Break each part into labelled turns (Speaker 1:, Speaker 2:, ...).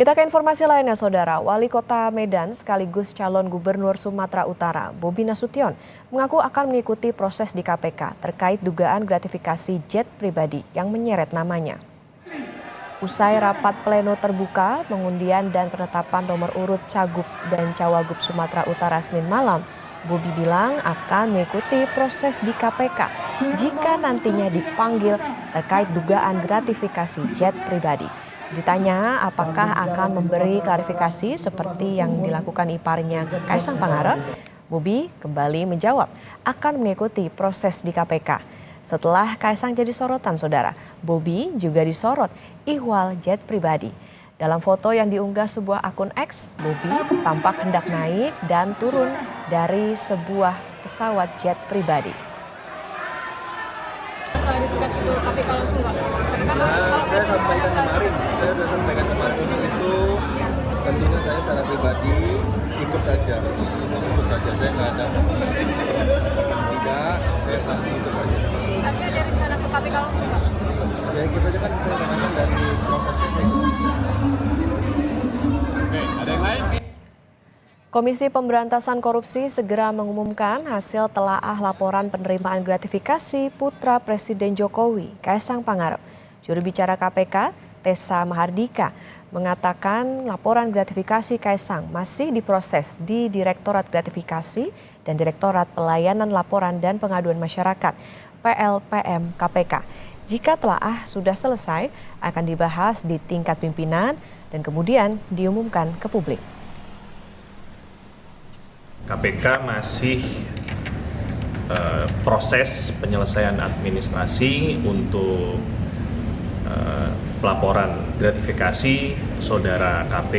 Speaker 1: Kita ke informasi lainnya, Saudara. Wali Kota Medan sekaligus calon Gubernur Sumatera Utara, Bobi Nasution, mengaku akan mengikuti proses di KPK terkait dugaan gratifikasi jet pribadi yang menyeret namanya. Usai rapat pleno terbuka, pengundian dan penetapan nomor urut Cagup dan Cawagup Sumatera Utara Senin malam, Bobi bilang akan mengikuti proses di KPK jika nantinya dipanggil terkait dugaan gratifikasi jet pribadi. Ditanya apakah akan memberi klarifikasi seperti yang dilakukan iparnya Kaisang Pangarep, Bobi kembali menjawab akan mengikuti proses di KPK. Setelah Kaisang jadi sorotan, Saudara, Bobi juga disorot ihwal jet pribadi. Dalam foto yang diunggah sebuah akun X, Bobi tampak hendak naik dan turun dari sebuah pesawat jet pribadi.
Speaker 2: Klarifikasi ke KPK langsung nggak?
Speaker 3: Saya sampaikan kemarin, itu tentunya saya secara pribadi ikut saja, saya nggak ada tidak, saya pasti ikut saja.
Speaker 2: Tapi ada rencana ke KPK langsung nggak?
Speaker 3: Ya ikut saja kan saya katakan dari prosesnya saya ikut.
Speaker 4: Oke, ada yang lain?
Speaker 1: Komisi Pemberantasan Korupsi segera mengumumkan hasil telaah laporan penerimaan gratifikasi putra Presiden Jokowi, Kaisang Pangarep. Juru bicara KPK, Tessa Mahardika, mengatakan laporan gratifikasi Kaisang masih diproses di Direktorat Gratifikasi dan Direktorat Pelayanan Laporan dan Pengaduan Masyarakat, PLPM KPK. Jika telaah sudah selesai, akan dibahas di tingkat pimpinan dan kemudian diumumkan ke publik.
Speaker 4: KPK masih proses penyelesaian administrasi untuk pelaporan gratifikasi saudara KP,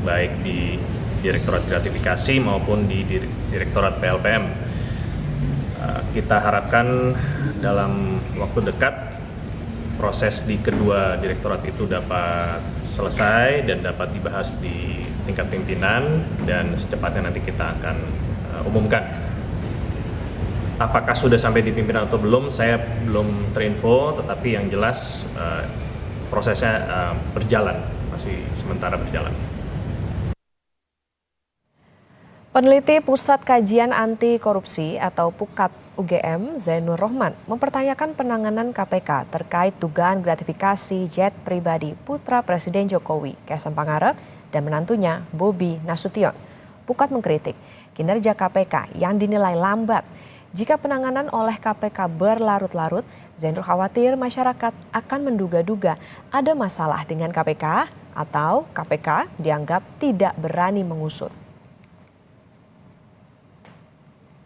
Speaker 4: baik di Direktorat Gratifikasi maupun di Direktorat PLPM. Kita harapkan dalam waktu dekat proses di kedua direktorat itu dapat selesai dan dapat dibahas di tingkat pimpinan dan secepatnya nanti kita akan umumkan. Apakah sudah sampai di pimpinan atau belum, saya belum terinfo, tetapi yang jelas prosesnya berjalan, masih sementara berjalan.
Speaker 1: Peneliti Pusat Kajian Anti Korupsi atau PUKAT UGM, Zainur Rohman, mempertanyakan penanganan KPK terkait dugaan gratifikasi jet pribadi putra Presiden Jokowi, Kaisang Pangarep, dan menantunya Bobi Nasution. PUKAT mengkritik kinerja KPK yang dinilai lambat. Jika penanganan oleh KPK berlarut-larut, Zainur khawatir masyarakat akan menduga-duga ada masalah dengan KPK atau KPK dianggap tidak berani mengusut.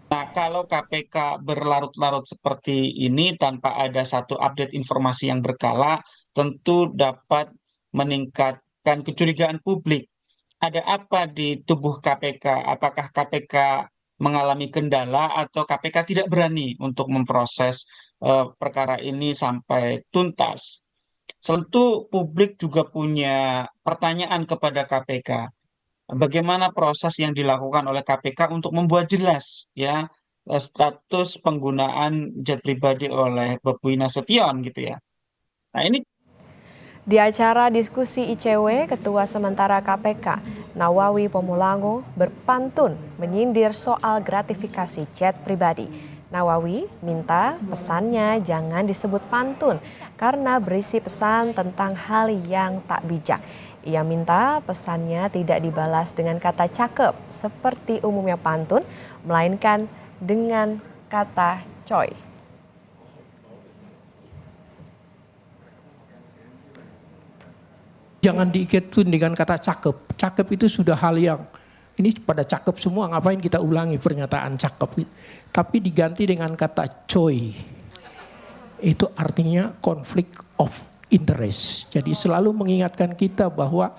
Speaker 5: Nah, kalau KPK berlarut-larut seperti ini tanpa ada satu update informasi yang berkala, tentu dapat meningkatkan kecurigaan publik. Ada apa di tubuh KPK? Apakah KPK mengalami kendala atau KPK tidak berani untuk memproses perkara ini sampai tuntas? Tentu publik juga punya pertanyaan kepada KPK. Bagaimana proses yang dilakukan oleh KPK untuk membuat jelas ya status penggunaan jet pribadi oleh Bobi Nasution gitu ya. Nah, ini
Speaker 1: di acara diskusi ICW, Ketua Sementara KPK, Nawawi Pomulango, berpantun menyindir soal gratifikasi jet pribadi. Nawawi minta pesannya jangan disebut pantun karena berisi pesan tentang hal yang tak bijak. Ia minta pesannya tidak dibalas dengan kata cakep seperti umumnya pantun, melainkan dengan kata coy.
Speaker 6: Jangan diikatkan dengan kata cakep. Cakep itu sudah hal yang, ini pada cakep semua, ngapain kita ulangi pernyataan cakep. Tapi diganti dengan kata coy. Itu artinya konflik of interest. Jadi selalu mengingatkan kita bahwa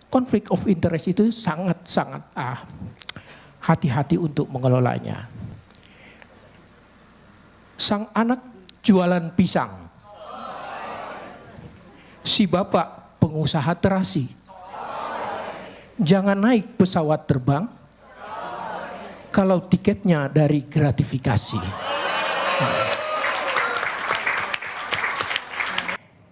Speaker 6: konflik of interest itu sangat-sangat hati-hati untuk mengelolanya. Sang anak jualan pisang. Si bapak pengusaha terasi. Jangan naik pesawat terbang kalau tiketnya dari gratifikasi.